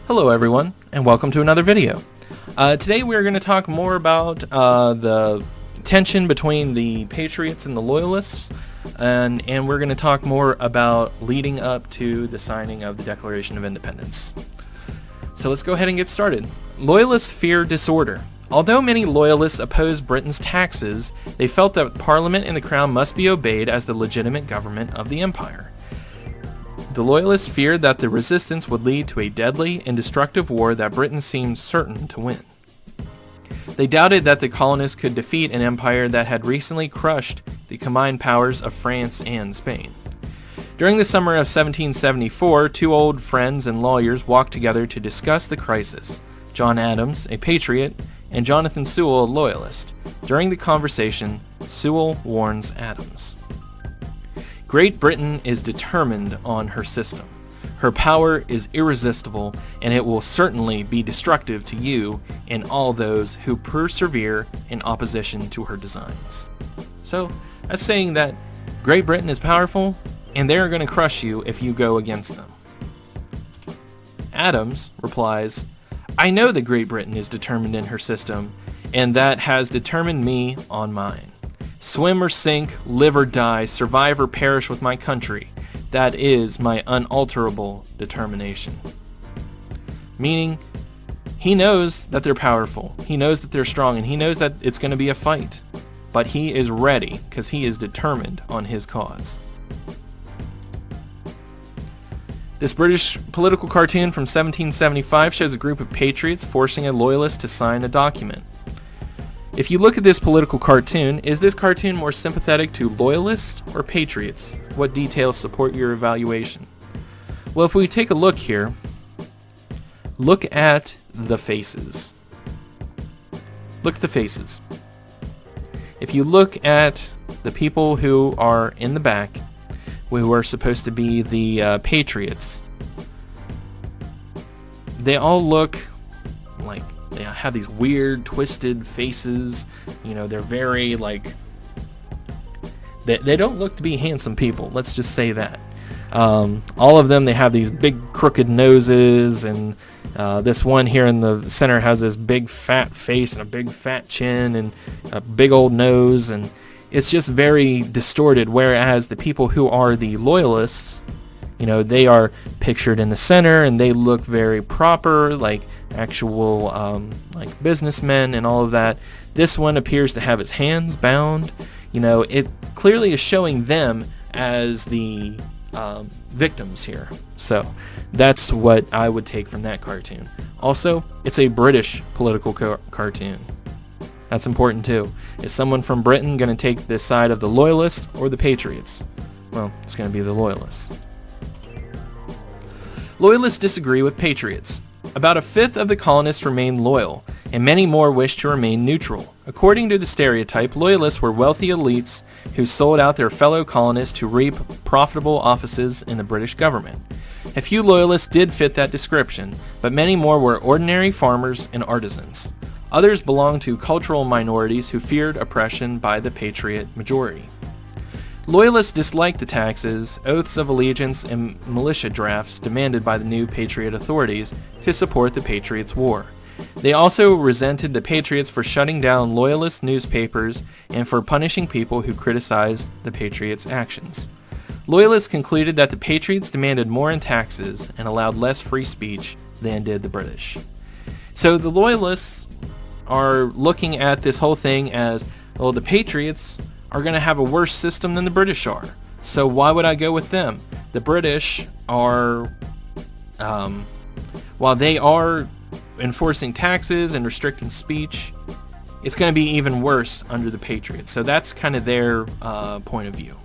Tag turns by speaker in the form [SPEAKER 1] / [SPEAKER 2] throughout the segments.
[SPEAKER 1] Hello everyone, and welcome to another video. Today we are going to talk more about the tension between the Patriots and the Loyalists, and we're going to talk more about leading up to the signing of the Declaration of Independence. So let's go ahead and get started. Loyalists fear disorder. Although many Loyalists opposed Britain's taxes, they felt that Parliament and the Crown must be obeyed as the legitimate government of the Empire. The Loyalists feared that the resistance would lead to a deadly and destructive war that Britain seemed certain to win. They doubted that the colonists could defeat an empire that had recently crushed the combined powers of France and Spain. During the summer of 1774, two old friends and lawyers walked together to discuss the crisis. John Adams, a patriot, and Jonathan Sewall, a loyalist. During the conversation, Sewall warns Adams. Great Britain is determined on her system. Her power is irresistible, and it will certainly be destructive to you and all those who persevere in opposition to her designs. So, that's saying that Great Britain is powerful, and they're going to crush you if you go against them. Adams replies, I know that Great Britain is determined in her system, and that has determined me on mine. Swim or sink, live or die, survive or perish with my country. That is my unalterable determination. Meaning, he knows that they're powerful. He knows that they're strong, and he knows that it's going to be a fight. But he is ready because he is determined on his cause. This British political cartoon from 1775 shows a group of patriots forcing a loyalist to sign a document. If you look at this political cartoon, is this cartoon more sympathetic to loyalists or patriots? What details support your evaluation? Well, if we take a look here, look at the faces. Look at the faces. If you look at the people who are in the back, who are supposed to be the patriots, they all look like they have these weird twisted faces. You know, they're very they don't look to be handsome people, let's just say that. All of them, they have these big crooked noses, and this one here in the center has this big fat face and a big fat chin and a big old nose, and it's just very distorted, whereas the people who are the loyalists, you know, they are pictured in the center and they look very proper, like actual like businessmen and all of that. This one appears to have his hands bound. You know, it clearly is showing them as the victims here. So that's what I would take from that cartoon. Also, it's a British political cartoon. That's important too. Is someone from Britain going to take the side of the Loyalists or the Patriots? Well, it's going to be the Loyalists. Loyalists disagree with Patriots. About a fifth of the colonists remained loyal, and many more wished to remain neutral. According to the stereotype, Loyalists were wealthy elites who sold out their fellow colonists to reap profitable offices in the British government. A few Loyalists did fit that description, but many more were ordinary farmers and artisans. Others belonged to cultural minorities who feared oppression by the Patriot majority. Loyalists disliked the taxes, oaths of allegiance, and militia drafts demanded by the new Patriot authorities to support the Patriots' war. They also resented the Patriots for shutting down Loyalist newspapers and for punishing people who criticized the Patriots' actions. Loyalists concluded that the Patriots demanded more in taxes and allowed less free speech than did the British. So the Loyalists are looking at this whole thing as, well, the Patriots are going to have a worse system than the British are. So why would I go with them? The British are, while they are enforcing taxes and restricting speech, it's going to be even worse under the Patriots. So that's kind of their point of view.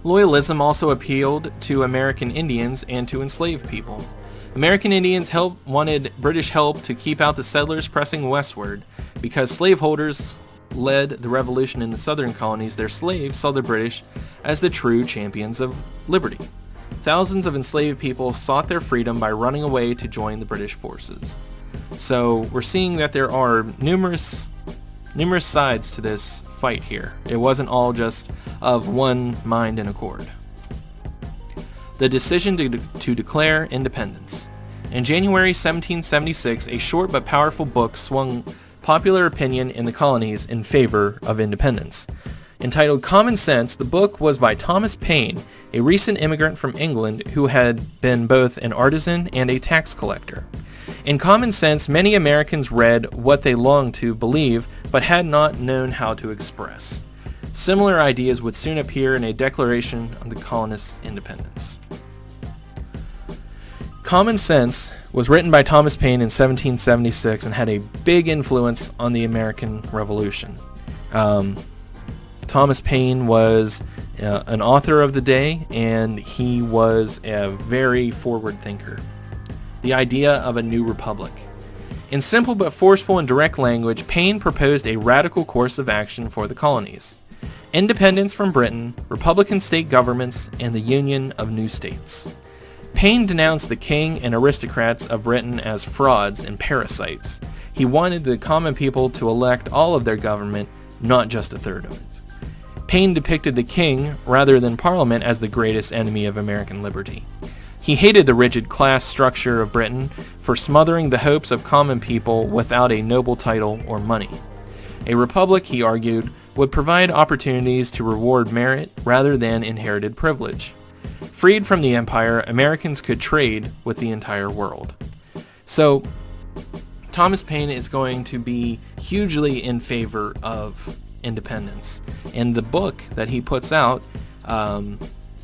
[SPEAKER 1] Loyalism also appealed to American Indians and to enslaved people. American Indians wanted British help to keep out the settlers pressing westward. Because slaveholders led the revolution in the southern colonies, their slaves saw the British as the true champions of liberty. Thousands of enslaved people sought their freedom by running away to join the British forces. So we're seeing that there are numerous sides to this fight here. It wasn't all just of one mind and accord. the decision to declare independence. In January 1776, a short but powerful book swung popular opinion in the colonies in favor of independence. Entitled Common Sense, the book was by Thomas Paine, a recent immigrant from England who had been both an artisan and a tax collector. In Common Sense, many Americans read what they longed to believe but had not known how to express. Similar ideas would soon appear in a Declaration of the Colonists' Independence. Common Sense was written by Thomas Paine in 1776 and had a big influence on the American Revolution. Thomas Paine was an author of the day, and he was a very forward thinker. The idea of a new republic. In simple but forceful and direct language, Paine proposed a radical course of action for the colonies. Independence from Britain, republican state governments, and the union of new states. Paine denounced the king and aristocrats of Britain as frauds and parasites. He wanted the common people to elect all of their government, not just a third of it. Paine depicted the king, rather than Parliament, as the greatest enemy of American liberty. He hated the rigid class structure of Britain for smothering the hopes of common people without a noble title or money. A republic, he argued, would provide opportunities to reward merit rather than inherited privilege. Freed from the empire, Americans could trade with the entire world. So, Thomas Paine is going to be hugely in favor of independence. And the book that he puts out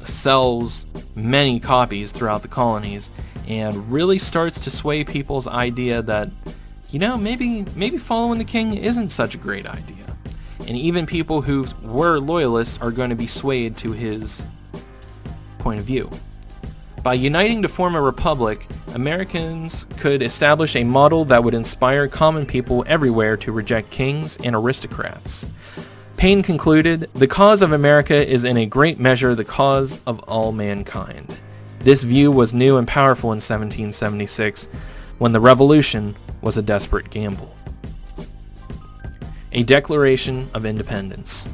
[SPEAKER 1] sells many copies throughout the colonies and really starts to sway people's idea that, maybe following the king isn't such a great idea. And even people who were loyalists are going to be swayed to his point of view. By uniting to form a republic, Americans could establish a model that would inspire common people everywhere to reject kings and aristocrats. Paine concluded, "The cause of America is in a great measure the cause of all mankind." This view was new and powerful in 1776, when the Revolution was a desperate gamble. A Declaration of Independence.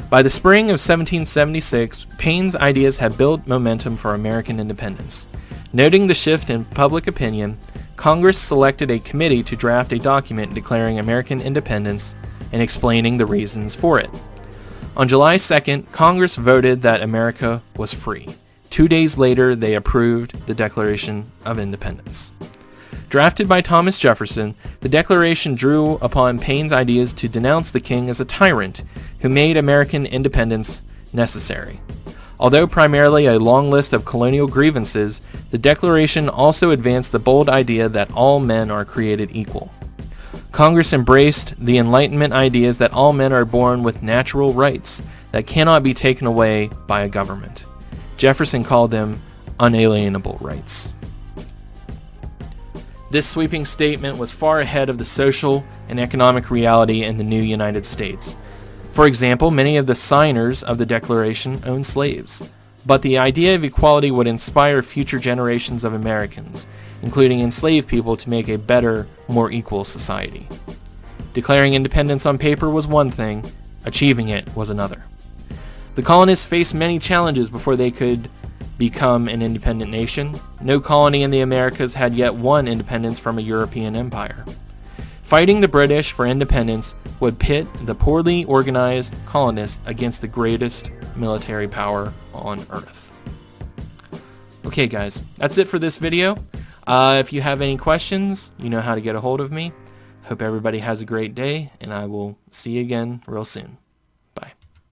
[SPEAKER 1] By the spring of 1776, Paine's ideas had built momentum for American independence. Noting the shift in public opinion, Congress selected a committee to draft a document declaring American independence and explaining the reasons for it. On July 2nd, Congress voted that America was free. 2 days later, they approved the Declaration of Independence. Drafted by Thomas Jefferson, the Declaration drew upon Paine's ideas to denounce the king as a tyrant who made American independence necessary. Although primarily a long list of colonial grievances, the Declaration also advanced the bold idea that all men are created equal. Congress embraced the Enlightenment ideas that all men are born with natural rights that cannot be taken away by a government. Jefferson called them unalienable rights. This sweeping statement was far ahead of the social and economic reality in the new United States. For example, many of the signers of the Declaration owned slaves, but the idea of equality would inspire future generations of Americans, including enslaved people, to make a better, more equal society. Declaring independence on paper was one thing, achieving it was another. The colonists faced many challenges before they could become an independent nation. No colony in the Americas had yet won independence from a European empire. Fighting the British for independence would pit the poorly organized colonists against the greatest military power on Earth. Okay guys, that's it for this video. If you have any questions, you know how to get a hold of me. Hope everybody has a great day, and I will see you again real soon.